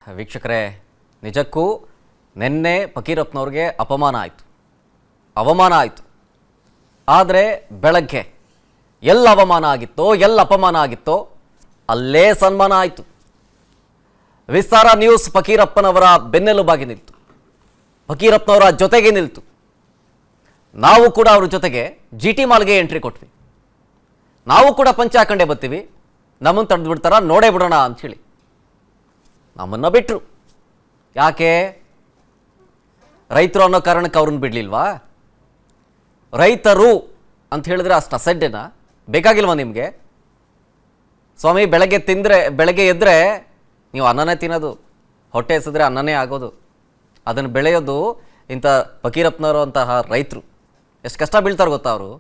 ವೀಕ್ಷಕರೇ, ನಿಜಕ್ಕೂ ನಿನ್ನೆ ಫಕೀರಪ್ಪನವ್ರಿಗೆ ಅವಮಾನ ಆಯಿತು. ಆದರೆ ಬೆಳಗ್ಗೆ ಎಲ್ಲ ಅವಮಾನ ಆಗಿತ್ತೋ ಎಲ್ಲ ಅಪಮಾನ ಆಗಿತ್ತೋ ಅಲ್ಲೇ ಸನ್ಮಾನ ಆಯಿತು. ವಿಸ್ತಾರ ನ್ಯೂಸ್ ಫಕೀರಪ್ಪನವರ ಬೆನ್ನೆಲುಬಾಗಿ ನಿಲ್ತು, ಫಕೀರಪ್ಪನವರ ಜೊತೆಗೆ ನಿಲ್ತು. ನಾವು ಕೂಡ ಅವ್ರ ಜೊತೆಗೆ GT ಮಾಲ್ಗೆ ಎಂಟ್ರಿ ಕೊಟ್ವಿ. ನಾವು ಕೂಡ ಪಂಚೆ ಹಾಕೊಂಡೇ ಬರ್ತೀವಿ, ನಮ್ಮನ್ನು ತಡೆದು ಬಿಡ್ತಾರ ನೋಡೇ ಬಿಡೋಣ ಅಂಥೇಳಿ ನಮ್ಮನ್ನು ಬಿಟ್ಟರು. ಯಾಕೆ? ರೈತರು ಅನ್ನೋ ಕಾರಣಕ್ಕೆ ಅವ್ರನ್ನ ಬಿಡಲಿಲ್ವಾ? ರೈತರು ಅಂತ ಹೇಳಿದ್ರೆ ಅಷ್ಟು ಅಸಡ್ಡೆನಾ? ಬೇಕಾಗಿಲ್ವಾ ನಿಮಗೆ? ಸ್ವಾಮಿ, ಬೆಳಗ್ಗೆ ಎದ್ದರೆ ನೀವು ಅನ್ನನೇ ತಿನ್ನೋದು, ಹೊಟ್ಟೆ ಎಸಿದ್ರೆ ಅನ್ನನೇ ಆಗೋದು. ಅದನ್ನು ಬೆಳೆಯೋದು ಇಂಥ ಫಕೀರಪ್ಪನವರು ಅಂತಹ ರೈತರು. ಎಷ್ಟು ಕಷ್ಟ ಬೀಳ್ತಾರೆ ಗೊತ್ತಾ ಅವರು?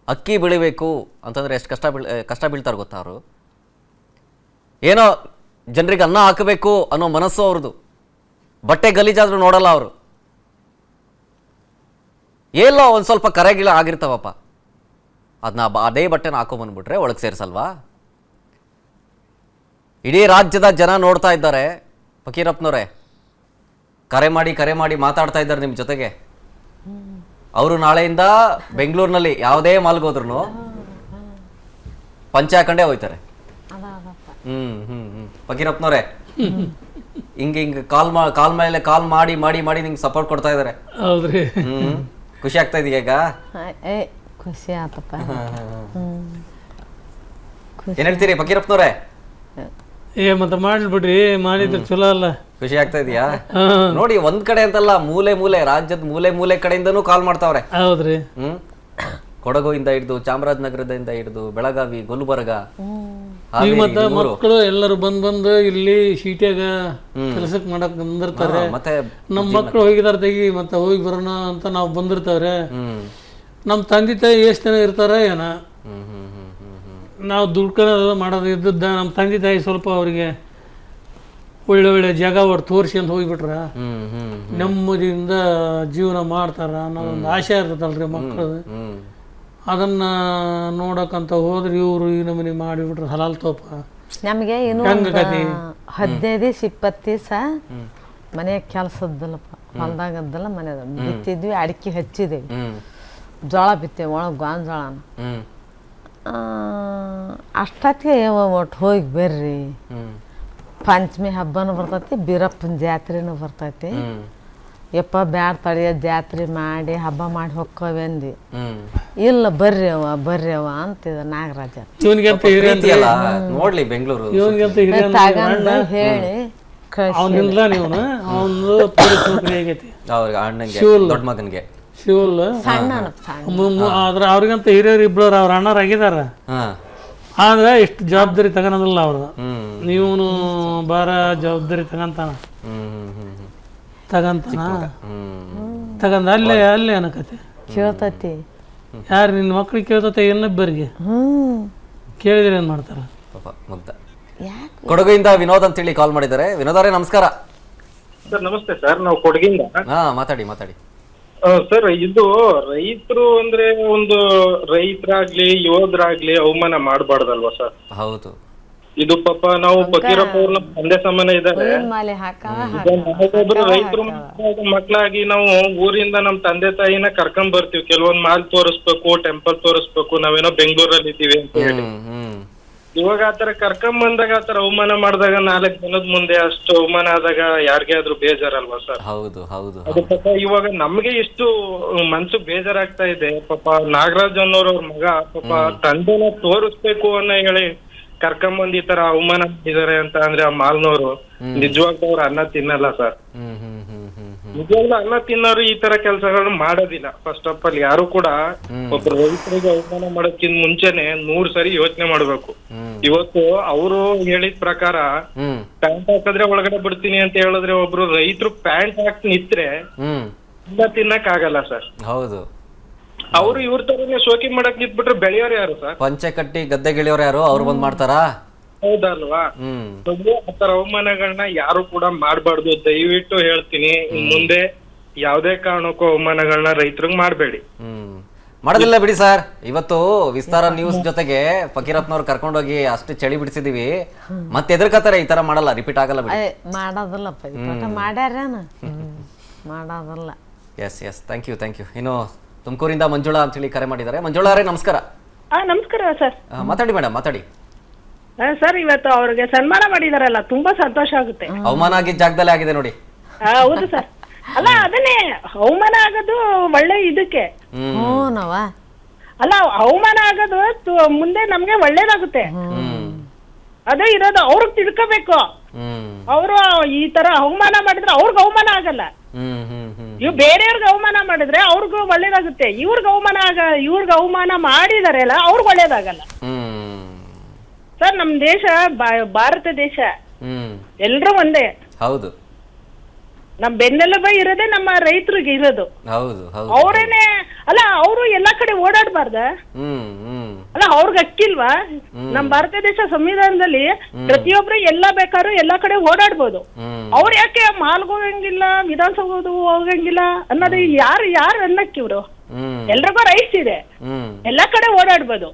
ಅಕ್ಕಿ ಬೆಳಿಬೇಕು ಅಂತಂದರೆ ಎಷ್ಟು ಕಷ್ಟ ಬೀಳ್ತಾರೆ ಗೊತ್ತಾ ಅವರು? ಏನೋ ಜನರಿಗೆ ಅನ್ನ ಹಾಕಬೇಕು ಅನ್ನೋ ಮನಸ್ಸು ಅವ್ರದ್ದು. ಬಟ್ಟೆ ಗಲೀಜಾದರೂ ನೋಡಲ್ಲ ಅವರು. ಎಲ್ಲೋ ಒಂದು ಸ್ವಲ್ಪ ಕರೆಗಿಳ ಆಗಿರ್ತಾವಪ್ಪ, ಅದೇ ಬಟ್ಟೆನ ಹಾಕೊಂಬಂದ್ಬಿಟ್ರೆ ಒಳಗೆ ಸೇರಿಸಲ್ವಾ? ಇಡೀ ರಾಜ್ಯದ ಜನ ನೋಡ್ತಾ ಇದ್ದಾರೆ. ಫಕೀರಪ್ಪನವರೇ ಕರೆ ಮಾಡಿ ಮಾತಾಡ್ತಾ ಇದ್ದಾರೆ ನಿಮ್ಮ ಜೊತೆಗೆ. ಅವರು ನಾಳೆಯಿಂದ ಬೆಂಗಳೂರಿನಲ್ಲಿ ಯಾವುದೇ ಮಾಲ್ಗೆ ಹೋದ್ರು ಪಂಚೆ ಹಾಕೊಂಡೇ ಹೋಯ್ತಾರೆ. ಫಕೀರಪ್ಪನವರೇ ಹಿಂಗೆ ಕಾಲ್ ಮಾಡಿ ನಿಂಗೆ ಸಪೋರ್ಟ್ ಕೊಡ್ತಾ ಇದಾರೆ. ಹೌದ್ರಿ. ಖುಷಿ ಆಗ್ತಾ ಇದೀಯ ಈಗ? ಖುಷಿ ಆತಪ್ಪ. ಏನ್ ಹೇಳ್ತೀರಿ ಫಕೀರಪ್ಪನವರೇ? ಮತ್ತೆ ಮಾಡ್ಬಿಡ್ರಿ, ಮಾಡಿದ್ರೆ ಚಲೋ ಅಲ್ಲ. ಖುಷಿ ಆಗ್ತಾ ಇದೆಯಾ? ನೋಡಿ, ಒಂದ್ ಕಡೆ ಅಂತಲ್ಲ, ಮೂಲೆ ರಾಜ್ಯದ ಮೂಲೆ ಕಡೆಯಿಂದನೂ ಕಾಲ್ ಮಾಡ್ತಾವ್ರೆ. ಹೌದ್ರಿ. ಕೊಡಗು ಇಂದ ಹಿಡಿದು, ಚಾಮರಾಜನಗರದಿಂದ ಹಿಡಿದು, ಬೆಳಗಾವಿ, ಗುಲ್ಬರ್ಗ, ಈಗ ಮತ್ತ ಮಕ್ಕಳು ಎಲ್ಲರೂ ಬಂದು ಇಲ್ಲಿ ಶೀಟ್ಯಾಗ ಕೆಲಸಕ್ಕೆ ಮಾಡಕ್ ಬಂದಿರ್ತಾರೆ. ಮತ್ತೆ ನಮ್ ಮಕ್ಕಳು ಹೋಗಿದಾರ ತೆಗಿ ಮತ್ತೆ ಹೋಗಿ ಬರೋಣ ಅಂತ ನಾವು ಬಂದಿರ್ತಾವ್ರೆ. ನಮ್ ತಂದೆ ತಾಯಿ ಎಷ್ಟ್ ಜನ ಇರ್ತಾರ ಏನ, ನಾವು ದುಡ್ಕೊಳ್ಳೋದು ಮಾಡೋದು ಇದ್ದದ್ದ. ನಮ್ಮ ತಂದೆ ತಾಯಿ ಸ್ವಲ್ಪ ಅವ್ರಿಗೆ ಒಳ್ಳೆ ಜಾಗ ತೋರಿಸಿ ಅಂತ ಹೋಗಿಬಿಟ್ರ ನೆಮ್ಮದಿಯಿಂದ ಜೀವನ ಮಾಡ್ತಾರ ಅನ್ನೋದೊಂದು ಆಸೆ ಇರ್ತದಲ್ರಿ ಮಕ್ಕಳು. ಅದನ್ನ ನೋಡಕಂತ ಹೋದ್ರೆ ಇವರು ಈ ನಮೂನಿ ಮಾಡಿಬಿಟ್ರೆ ಹಲಾಲ್ ತೋಪ. ನಮಗೆ ಇನ್ನು 15-20 ದಿವಸ ಮನೆ ಕೆಲಸದ್ದಲ್ಲಪ್ಪ, ಹೊಲ್ದಾಗದ್ದಲ್ಲ, ಮನೆದ ಬಿತ್ತಿದ್ವಿ, ಅಡಿಕೆ ಹಚ್ಚಿದೇವಿ, ಜೋಳ ಬಿತ್ತೇವೆ, ಒಳಗೆ ಗಾಂಜೋಳನ. ಅಷ್ಟೊತ್ತಿಗೆ ಒಟ್ಟು ಹೋಗಿ ಬರ್ರಿ, ಪಂಚಮಿ ಹಬ್ಬನೂ ಬರ್ತೈತಿ, ಬೀರಪ್ಪನ ಜಾತ್ರೆನೂ ಬರ್ತೈತಿ. ಯಪ್ಪ ಬ್ಯಾಡ ತಡಿಯ, ಜಾತ್ರೆ ಮಾಡಿ ಹಬ್ಬ ಮಾಡಿ ಹೊಕ್ಕವೆ ಅಂದಿ. ಇಲ್ಲ ಬರ್ರಿ ಅವ್ವ ಅಂತಿದ ನಾಗರಾಜ. ನೋಡ್ಲಿ ಬೆಂಗಳೂರು ತಗಂದ ಹೇಳಿ ಅವನಿಲ್ಲ ನೀವು ದೊಡ್ಡ ಮಗನ್ಗೆ ಶಿವಲ್ ಆದ್ರ ಅವ್ರಿಗಂತ ಹಿರಿಯರು ಇಬ್ಬರು ಅವ್ರ ಅಣ್ಣರಾಗಿದಾರ. ಆದ್ರೆ ಇಷ್ಟು ಜವಾಬ್ದಾರಿ ತಗೋದಿಲ್ಲ ಅವ್ರದ್ದು. ನೀವನು ಬಾರ ಜವಾಬ್ದಾರಿ ತಗಂದ ಅಲ್ಲೇ ಅನ್ನಕತಿ ಕೇಳ್ತತಿ. ಯಾರು ನಿನ್ನ ಮಕ್ಳಿಗೆ ಕೇಳ್ತತೆ? ಇನ್ನೊಬ್ಬರಿಗೆ ಕೇಳಿದ್ರೆ ಏನ್ ಮಾಡ್ತಾರ? ಕೊಡಗಿಂದ ವಿನೋದ್ ಅಂತ ಹೇಳಿ ಕಾಲ್ ಮಾಡಿದ್ದಾರೆ. ವಿನೋದ್ ಅವರೇ ನಮಸ್ಕಾರ. ಸರ್ ನಮಸ್ತೆ ಸರ್, ನಾವು ಕೊಡಗಿಂದ. ಮಾತಾಡಿ. ಸರ್, ಇದು ರೈತರು ಅಂದ್ರೆ ಒಂದು ರೈತರಾಗ್ಲಿ ಯೋಧರಾಗ್ಲಿ ಅವಮಾನ ಮಾಡಬಾರ್ದಲ್ವಾ ಸರ್? ಹೌದು. ಇದು ಪಾಪ ನಾವು ಫಕೀರಪ್ಪ ಅವ್ರನ್ನ ತಂದೆ ಸಮಾನ ಇದ್ದಾರೆ. ನಾವೊಬ್ರು ರೈತರು ಮಕ್ಕಳಾಗಿ ನಾವು ಊರಿಂದ ನಮ್ ತಂದೆ ತಾಯಿನ ಕರ್ಕೊಂಡ್ ಬರ್ತೀವಿ. ಕೆಲವೊಂದ್ ಮಾಲ್ ತೋರಿಸ್ಬೇಕು, ಟೆಂಪಲ್ ತೋರಿಸ್ಬೇಕು, ನಾವೇನೋ ಬೆಂಗಳೂರಲ್ಲಿ ಇದ್ದೀವಿ ಅಂತ ಹೇಳಿ. ಇವಾಗ ಆತರ ಕರ್ಕೊಂಡ್ ಬಂದಾಗ ಆತರ ಅವಮಾನ ಮಾಡಿದಾಗ 4 ಜನದ ಮುಂದೆ ಅಷ್ಟು ಅವಮಾನ ಆದಾಗ ಯಾರಿಗೆ ಆದ್ರೂ ಬೇಜಾರಲ್ವಾ ಸರ್? ಹೌದು. ಅದು ಪಾಪ ಇವಾಗ ನಮ್ಗೆ ಇಷ್ಟು ಮನ್ಸು ಬೇಜಾರಾಗ್ತಾ ಇದೆ. ಪಾಪ ನಾಗರಾಜ್ ಅನ್ನೋರ್ ಅವ್ರ ಮಗ ಪಾಪ ತಂದೆನ ತೋರಿಸ್ಬೇಕು ಅನ್ನೋ ಹೇಳಿ ಕರ್ಕೊಂಬಂದ್ ಈ ತರ ಅವಮಾನ ಮಾಡಿದಾರೆ ಅಂತ ಅಂದ್ರೆ ಆ ಮಾಲ್ನವರು ನಿಜವಾಗ್ಲೂ ಅವ್ರು ಅನ್ನ ತಿನ್ನಲ್ಲ ಸರ್. ನಿಜವಾಗ್ಲೂ ಅನ್ನ ತಿನ್ನೋರು ಈ ತರ ಕೆಲಸಗಳನ್ನ ಮಾಡೋದಿಲ್ಲ. ಫಸ್ಟ್ ಆಫ್ ಆಲ್ ಯಾರು ಕೂಡ ಒಬ್ರು ರೈತರಿಗೆ ಅವಮಾನ ಮಾಡೋಕ್ಕಿಂತ ಮುಂಚೆನೆ 100 ಸರಿ ಯೋಚನೆ ಮಾಡ್ಬೇಕು. ಇವತ್ತು ಅವರು ಹೇಳಿದ ಪ್ರಕಾರ ಪ್ಯಾಂಟ್ ಹಾಕಿದ್ರೆ ಒಳಗಡೆ ಬಿಡ್ತೀನಿ ಅಂತ ಹೇಳಿದ್ರೆ, ಒಬ್ರು ರೈತರು ಪ್ಯಾಂಟ್ ಹಾಕಿ ನಿತ್ರೆ ಅನ್ನ ತಿನ್ನಕ್ ಆಗಲ್ಲ ಸರ್. ಹೌದು. ಅವರು ಇವ್ರ ತರನೇ ಶೋಕಿ ಮಾಡಕ್ ನಿಂತ್ಬಿಟ್ರೆ ಬೆಳೆಯೋರು ಯಾರು ಸರ್? ಪಂಚೆ ಕಟ್ಟಿ ಗದ್ದೆ ಗೆಳೆಯೋರು ಯಾರು? ಅವ್ರು ಬಂದ್ ಮಾಡ್ತಾರಾ? ಹೌದಲ್ವಾ? ಆತರ ಅವಮಾನಗಳನ್ನ ಯಾರು ಕೂಡ ಮಾಡ್ಬಾರ್ದು. ದಯವಿಟ್ಟು ಹೇಳ್ತೀನಿ, ಮುಂದೆ ಯಾವ್ದೇ ಕಾರಣಕ್ಕೂ ಅವಮಾನಗಳನ್ನ ರೈತರಿಗೆ ಮಾಡ್ಬೇಡಿ. ಮಾಡೋದಿಲ್ಲ ಬಿಡಿ ಸರ್. ಇವತ್ತು ವಿಸ್ತಾರ ನ್ಯೂಸ್ ಜೊತೆಗೆ ಫಕೀರಪ್ಪನವ್ರು ಕರ್ಕೊಂಡೋಗಿ ಅಷ್ಟು ಚಳಿ ಬಿಡಿಸಿದೀವಿ. ಮತ್ತೆ ಎದುರ್ಕತ್ತಾರೆ, ಈ ತರ ಮಾಡಲ್ಲ, ರಿಪೀಟ್ ಆಗಲ್ಲ ಬಿಡಿ. ಮಾಡೋದಿಲ್ಲಪ್ಪ, ಮಾಡ್ಯಾರೇನು ಮಾಡೋದಿಲ್ಲ. Yes yes, thank you thank you. ಇನ್ನು ತುಮಕೂರಿಂದ ಮಂಜುಳಾ ಅಂತ ಹೇಳಿ ಕರೆ ಮಾಡಿದ್ದಾರೆ. ಮಂಜುಳಾ ಅವರೇ ನಮಸ್ಕಾರ. ನಮಸ್ಕಾರ ಸರ್. ಮಾತಾಡಿ ಮೇಡಮ್, ಮಾತಾಡಿ. ಸರ್, ಇವತ್ತು ಅವ್ರಿಗೆ ಸನ್ಮಾನ ಮಾಡಿದಾರಲ್ಲ, ತುಂಬಾ ಸಂತೋಷ ಆಗುತ್ತೆ. ಅವಮಾನ ಆಗಿದ್ದ ಜಾಗದಲ್ಲೇ ಆಗಿದೆ ನೋಡಿ. ಹೌದು ಸರ್. ಅಲ್ಲ, ಅದನ್ನೇ ಅವಮಾನ ಆಗೋದು ಒಳ್ಳೆ ಇದಕ್ಕೆ. ಹ್ಞೂನವ. ಅಲ್ಲ, ಅವಮಾನ ಆಗೋದು ಮುಂದೆ ನಮ್ಗೆ ಒಳ್ಳೇದಾಗುತ್ತೆ. ಅದೇ ಇರೋದು, ಅವ್ರಿಗೆ ತಿಳ್ಕೋಬೇಕು. ಅವರು ಈ ತರ ಅವಮಾನ ಮಾಡಿದ್ರೆ ಅವ್ರಿಗೆ ಅವಮಾನ ಆಗಲ್ಲ. ಇವ್ ಬೇರೆಯವ್ರಿಗೆ ಅವಮಾನ ಮಾಡಿದ್ರೆ ಅವ್ರಿಗೂ ಒಳ್ಳೇದಾಗುತ್ತೆ. ಇವ್ರಿಗೆ ಅವಮಾನ ಮಾಡಿದಾರಲ್ಲ, ಅವ್ರಿಗೆ ಒಳ್ಳೇದಾಗಲ್ಲ. ಸರ್, ನಮ್ ದೇಶ ಭಾರತ ದೇಶ, ಎಲ್ರೂ ಒಂದೇ. ಹೌದು. ನಮ್ ಬೆನ್ನೆಲುಬ ಇರೋದೇ ನಮ್ಮ ರೈತರಿಗೆ ಇರೋದು. ಹೌದು. ಅವ್ರೇನೆ ಅಲ್ಲ, ಅವರು ಎಲ್ಲಾ ಕಡೆ ಓಡಾಡ್ಬಾರ್ದ? ಅಲ್ಲ, ಅವ್ರಿಗೆ ಅಕ್ಕಿಲ್ವಾ? ನಮ್ ಭಾರತ ದೇಶ ಸಂವಿಧಾನದಲ್ಲಿ ಪ್ರತಿಯೊಬ್ರು ಎಲ್ಲಾ ಬೇಕಾದ್ರೂ ಎಲ್ಲಾ ಕಡೆ ಓಡಾಡ್ಬೋದು. ಅವ್ರು ಯಾಕೆ ಮಾಲ್ಗೆ ಹೋಗಂಗಿಲ್ಲ, ವಿಧಾನಸೌಧ ಹೋಗಂಗಿಲ್ಲ ಅನ್ನೋದು ಯಾರು ಅನ್ನಕ್ಕೆ? ಇವ್ರು ಎಲ್ರಿಗೂ ರೈಟ್ಸ್ ಇದೆ, ಎಲ್ಲಾ ಕಡೆ ಓಡಾಡ್ಬೋದು.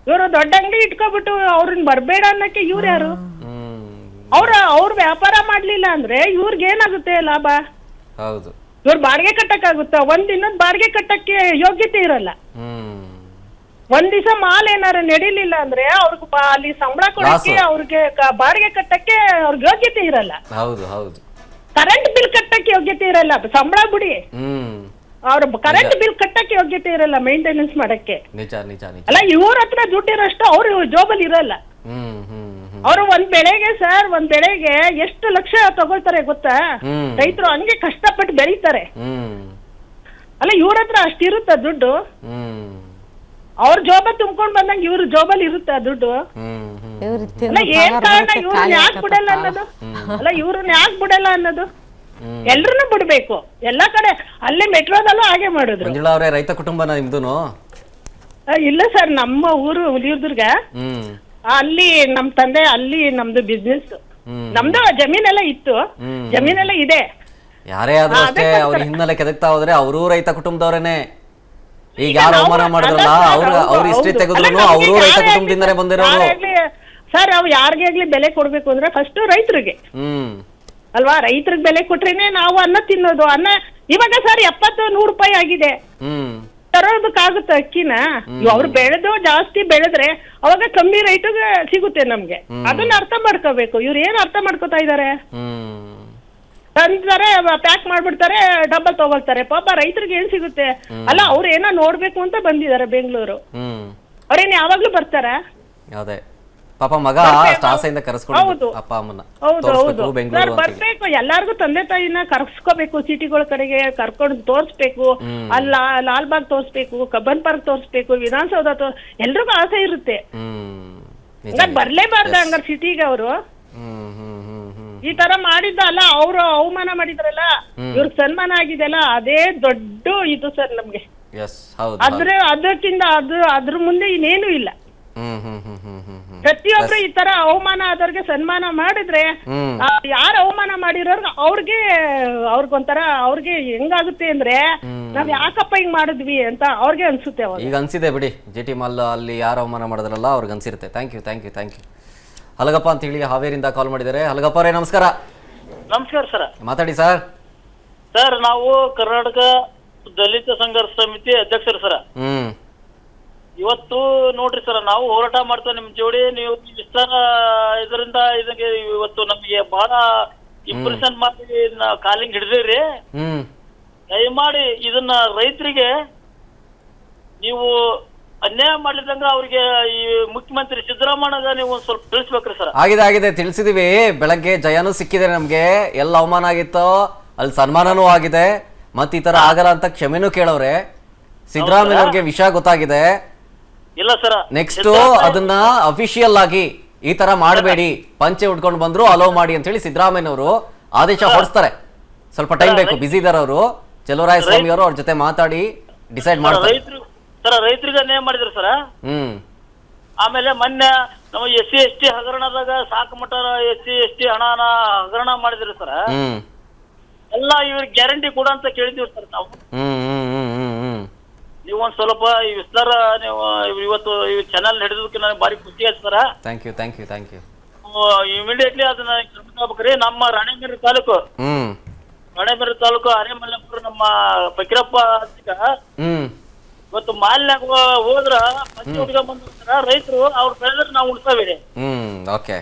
ಇವ್ರು ದೊಡ್ಡ ಅಂಗಡಿ ಇಟ್ಕೊಬಿಟ್ಟು ಅವ್ರನ್ನ ಬರ್ಬೇಡ ಅನ್ನಕ್ಕೆ ಇವ್ರು ಯಾರು? ಅವ್ರ ವ್ಯಾಪಾರ ಮಾಡ್ಲಿಲ್ಲ ಅಂದ್ರೆ ಇವ್ರಿಗೆ ಏನಾಗುತ್ತೆ ಲಾಭ? ಹೌದು. ಇವ್ರು ಬಾಡಿಗೆ ಕಟ್ಟಕ್ಕಾಗುತ್ತ? ಒಂದ್ ದಿನದ ಬಾಡಿಗೆ ಕಟ್ಟಕ್ಕೆ ಯೋಗ್ಯತೆ ಇರಲ್ಲ. ಒಂದ್ ದಿವಸ ಮಾಲ್ ಏನಾರ ನಡೀಲಿಲ್ಲ ಅಂದ್ರೆ ಅವ್ರಿಗೆ ಅಲ್ಲಿ ಸಂಬಳ ಕೊಡಕ್ಕೆ, ಅವ್ರಿಗೆ ಬಾಡಿಗೆ ಕಟ್ಟಕ್ಕೆ ಅವ್ರಿಗೆ ಯೋಗ್ಯತೆ ಇರಲ್ಲ. ಹೌದು ಹೌದು. ಕರೆಂಟ್ ಬಿಲ್ ಕಟ್ಟಕ್ಕೆ ಯೋಗ್ಯತೆ ಇರಲ್ಲ. ಸಂಬಳ ಬಿಡಿ, ಅವ್ರ ಕರೆಂಟ್ ಬಿಲ್ ಕಟ್ಟಕ್ಕೆ ಯೋಗ್ಯತೆ ಇರಲ್ಲ, ಮೇಂಟೆನೆನ್ಸ್ ಮಾಡಕ್ಕೆ. ನಿಜ ನಿಜ ನಿಜ. ಅಲ್ಲ, ಇವ್ರ ಹತ್ರ ದುಡ್ಡಿರೋಷ್ಟು ಅವ್ರ ಜೋಬಲ್ಲಿ ಇರಲ್ಲ. ಅವ್ರು ಒಂದ್ ಬೆಳೆಗೆ ಎಷ್ಟು ಲಕ್ಷ ತಗೊಳ್ತಾರೆ ಗೊತ್ತಾ? ರೈತರು ಹಂಗೆ ಕಷ್ಟಪಟ್ಟು ಬೆಳೀತಾರೆ. ಅಲ್ಲ, ಇವ್ರ ಹತ್ರ ಅಷ್ಟಿರುತ್ತ ದುಡ್ಡು? ಅವ್ರ ಜೋಬ ತುಂಬ್ಕೊಂಡ್ ಬಂದಂಗ ಇವ್ರ ಜೋಬಲ್ಲಿ ಇರುತ್ತ ದುಡ್ಡು? ಅಲ್ಲ, ಏನ್ ಕಾರಣ ಇವ್ರನ್ನ ಯಾಕೆ ಬಿಡಲ್ಲ ಅನ್ನೋದು? ಅಲ್ಲ, ಇವ್ರನ್ನ ಯಾಕೆ ಬಿಡಲ್ಲ ಅನ್ನೋದು? ಎಲ್ರನ್ನೂ ಬಿಡ್ಬೇಕು. ಎಲ್ಲಾ ಕಡೆ ಅಲ್ಲೇ ಮೆಟ್ರೋದಲ್ಲೂ ಹಾಗೆ ಮಾಡಿದ್ರು. ಮಂಜುಳಾ ಅವರೇ, ರೈತ ಕುಟುಂಬನ ನಿಮ್ದುನು? ಇಲ್ಲ ಸರ್, ನಮ್ಮ ಊರು ಹುಲಿಯೂರ್ದುರ್ಗ. ಅಲ್ಲಿ ನಮ್ ತಂದೆ, ಅಲ್ಲಿ ನಮ್ದು ಬಿಸ್ನೆಸ್, ನಮ್ದು ಜಮೀನೆಲ್ಲ ಇತ್ತು, ಜಮೀನೆಲ್ಲ ಇದೆ. ಯಾರೇ ಆದ್ರೂ ಅಷ್ಟೇ, ಅವ್ರ ಹಿನ್ನೆಲೆ ಕೆದಕ್ತಾ ಹೋದ್ರೆ ಅವರೂ ರೈತ ಕುಟುಂಬದವ್ರೇನೆ. ಈಗ ಯಾರು ಅವಮಾನ ಮಾಡಿದ್ರಲ್ಲ, ಅವ್ರ ಹಿಸ್ಟ್ರಿ ತೆಗೆದ್ರು ಅವರು ರೈತ ಕುಟುಂಬದಿಂದಲೇ ಬಂದಿರೋರು. ಸರ್, ಅವ್ ಯಾರಿಗಾಗ್ಲಿ ಬೆಲೆ ಕೊಡ್ಬೇಕು ಅಂದ್ರೆ ಫಸ್ಟ್ ರೈತರಿಗೆ ಅಲ್ವಾ? ರೈತರಿಗೆ ಬೆಲೆ ಕೊಟ್ರೇನೆ ನಾವು ಅನ್ನ ತಿನ್ನೋದು. ಅನ್ನ ಇವಾಗ ಸರ್ 70-100 ರೂಪಾಯಿ ಆಗಿದೆ. ತರೋದಕ್ಕಾಗುತ್ತೆ ಅಕ್ಕಿನ? ಅವ್ರು ಬೆಳೆದು ಜಾಸ್ತಿ ಬೆಳೆದ್ರೆ ಅವಾಗ ಕಮ್ಮಿ ರೇಟಿಗೆ ಸಿಗುತ್ತೆ ನಮ್ಗೆ. ಅದನ್ನ ಅರ್ಥ ಮಾಡ್ಕೋಬೇಕು. ಇವ್ರು ಏನ್ ಅರ್ಥ ಮಾಡ್ಕೋತಾ ಇದಾರೆ? ತಂತಾರೆ, ಪ್ಯಾಕ್ ಮಾಡ್ಬಿಡ್ತಾರೆ, ಡಬ್ಬಲ್ ತಗೊಳ್ತಾರೆ. ಪಾಪ ರೈತರಿಗೆ ಏನ್ ಸಿಗುತ್ತೆ? ಅಲ್ಲ, ಅವ್ರು ಏನೋ ನೋಡ್ಬೇಕು ಅಂತ ಬಂದಿದ್ದಾರೆ ಬೆಂಗಳೂರು. ಅವ್ರೇನ್ ಯಾವಾಗ್ಲೂ ಬರ್ತಾರ? ಅದೇ ಪಾಪ ಮಗ ಅಷ್ಟು ಆಸೆಯಿಂದ ಕರೆಸ್ಕೊಂಡು ಅಪ್ಪ ಅಮ್ಮನ ಬರ್ಬೇಕು. ಎಲ್ಲಾರ್ಗು ತಂದೆ ತಾಯಿನ ಕರ್ಸ್ಕೋಬೇಕು. ಸಿಟಿಗಳ ಕಡೆಗೆ ಕರ್ಕೊಂಡು ತೋರ್ಸ್ಬೇಕು. ಅಲ್ಲ, ಲಾಲ್ಬಾಗ್ ತೋರ್ಸ್ಬೇಕು, ಕಬ್ಬನ್ ಪಾರ್ಕ್ ತೋರ್ಸ್ಬೇಕು, ವಿಧಾನಸೌಧ ಎಲ್ರಿಗೂ ಆಸೆ ಇರುತ್ತೆ. ಬರ್ಲೇಬಾರ್ದ ಹಂಗಾರೆ ಸಿಟಿಗೆ ಅವರು? ಈ ತರ ಮಾಡಿದ್ದ ಅಲ್ಲ, ಅವ್ರು ಅವಮಾನ ಮಾಡಿದ್ರಲ್ಲ, ಇವ್ರಿಗೆ ಸನ್ಮಾನ ಆಗಿದೆಲ್ಲ, ಅದೇ ದೊಡ್ಡ ಇದು ಸರ್ ನಮ್ಗೆ. ಅದಕ್ಕಿಂತ ಅದ್ರ ಮುಂದೆ ಇನ್ನೇನು ಇಲ್ಲ. ಪ್ರತಿಯೊಬ್ರು ಈ ತರ ಅವಮಾನ ಆದವ್ರಿಗೆ ಸನ್ಮಾನ ಮಾಡಿದ್ರೆ, ಯಾರು ಅವಮಾನ ಮಾಡಿರೋರ್ಗ ಅವ್ರಿಗೊಂಥರ ಅವ್ರಿಗೆ ಹೆಂಗಾಗುತ್ತೆ ಅಂದ್ರೆ, ನಾವ್ ಯಾಕಪ್ಪ ಹಿಂಗ್ ಮಾಡಿದ್ವಿ ಅಂತ ಅವ್ರಿಗೆ ಅನ್ಸುತ್ತೆ. ಈಗ ಅನ್ಸಿದೆ ಬಿಡಿ, ಜೆಟಿ ಮಾಲ್ ಅಲ್ಲಿ ಯಾರು ಅವಮಾನ ಮಾಡಿದ್ರಲ್ಲ ಅವ್ರಿಗೆ ಅನ್ಸಿರುತ್ತೆ. Thank you. ಹಲಗಪ್ಪ ಅಂತ ಹೇಳಿ ಹಾವೇರಿಂದ ಕಾಲ್ ಮಾಡಿದ್ದಾರೆ. ಹಲಗಪ್ಪ ಅವರೇ ನಮಸ್ಕಾರ. ನಮಸ್ಕಾರ ಸರ್. ಮಾತಾಡಿ ಸರ್. ಸರ್, ನಾವು ಕರ್ನಾಟಕ ದಲಿತ ಸಂಘರ್ಷ ಸಮಿತಿ ಅಧ್ಯಕ್ಷರು ಸರ್. ಇವತ್ತು ನೋಡ್ರಿ ಸರ್, ನಾವು ಹೋರಾಟ ಮಾಡ್ತೇವೆ ನಿಮ್ ಜೋಡಿ. ನೀವು ವಿಸ್ತಾರ ಇದರಿಂದ ಇದಕ್ಕೆ ಇವತ್ತು ನಮಗೆ ಬಹಳ ಇಂಪ್ರೆಷನ್ ಮಾಡಿ ಕಾಲಿಂಗ್ ಹಿಡಿದಿರಿ. ದಯಮಾಡಿ ಇದನ್ನ ರೈತರಿಗೆ ನೀವು ಅನ್ಯಾಯ ಮಾಡ್ಲಿದಂಗ ಅವ್ರಿಗೆ ಈ ಮುಖ್ಯಮಂತ್ರಿ ಸಿದ್ದರಾಮಯ್ಯಗ ನೀವು ಒಂದ್ ಸ್ವಲ್ಪ ತಿಳಿಸ್ಬೇಕ್ರಿ ಸರ್. ಆಗಿದೆ ತಿಳಿಸಿದೀವಿ. ಬೆಳಗ್ಗೆ ಜಯನೂ ಸಿಕ್ಕಿದೆ ನಮ್ಗೆ. ಎಲ್ಲ ಅವಮಾನ ಆಗಿತ್ತೋ ಅಲ್ಲಿ ಸನ್ಮಾನನೂ ಆಗಿದೆ. ಮತ್ ಈ ತರ ಆಗಲ್ಲ ಅಂತ ಕ್ಷಮೆನೂ ಕೇಳವ್ರೆ. ಸಿದ್ದರಾಮಯ್ಯ ಅವ್ರಿಗೆ ವಿಷಯ ಗೊತ್ತಾಗಿದೆ. ಇಲ್ಲ ಸರ್, ನೆಕ್ಸ್ಟ್ ಅದನ್ನ ಅಫಿಷಿಯಲ್ ಆಗಿ ಈ ತರ ಮಾಡಬೇಡಿ, ಪಂಚೆ ಉಟ್ಕೊಂಡು ಬಂದ್ರು ಅಲೋ ಮಾಡಿ ಅಂತ ಹೇಳಿ ಸಿದ್ದರಾಮಯ್ಯನವರು ಆದೇಶ ಹೊರಡಿಸ್ತಾರೆ. ಸ್ವಲ್ಪ ಟೈಮ್ ಬೇಕು, ಬಿಸಿ ಇದಾರೆ ಅವರು. ಚಲುವರಾಯ ಸ್ವಾಮಿ ಅವರು ಅವ್ರ ಜೊತೆ ಮಾತಾಡಿ ಡಿಸೈಡ್ ಮಾಡ್ತಾರೆ. ರೈತರಿಗೆ ಅನ್ಯಾಯ ಮಾಡಿದ್ರು ಸರ್. ಆಮೇಲೆ ಮೊನ್ನೆ ನಮ್ಮ SC/ST ಹಗರಣದಾಗ ಸಾಕು ಮಟ್ಟ SC/ST ಹಣನ ಹಗರಣ ಮಾಡಿದ್ರು ಸರ್. ಎಲ್ಲ ಇವ್ರಿಗೆ ಗ್ಯಾರಂಟಿ ಕೊಡ ಅಂತ ಕೇಳಿದ್ವಿ ಸರ್ ನಾವು. ನೀವು ಒಂದ್ ಸ್ವಲ್ಪ ಈ ವಿಸ್ತಾರ ನೀವು ಇವತ್ತು ಈ ಚಾನಲ್ ನಡೆದಕ್ಕೆ ನನಗೆ ಭಾರಿ ಖುಷಿ ಆಯ್ತು sir. Thank you thank you thank you. Immediately ಅದನ್ನ ಕ್ರಮ ತಗೋಬೇಕ್ರಿ. ನಮ್ಮ ರಾಣೆಬೆನ್ನೂರು ತಾಲೂಕು ರಾಣೆಬೆನ್ನೂರು ತಾಲೂಕು ಅರೆಮಲ್ಲಾಪುರ ನಮ್ಮ ಫಕೀರಪ್ಪ ಇವತ್ತು ಮಾಲಿನ್ಯಾಗ ಹೋದ್ರ ಪಂಚ ಹುಡುಗ ಬಂದ ರೈತರು ಅವ್ರು ಬೆಳೆದ್ರೆ ನಾವು ಉಳ್ತಾವೆ. ಓಕೆ.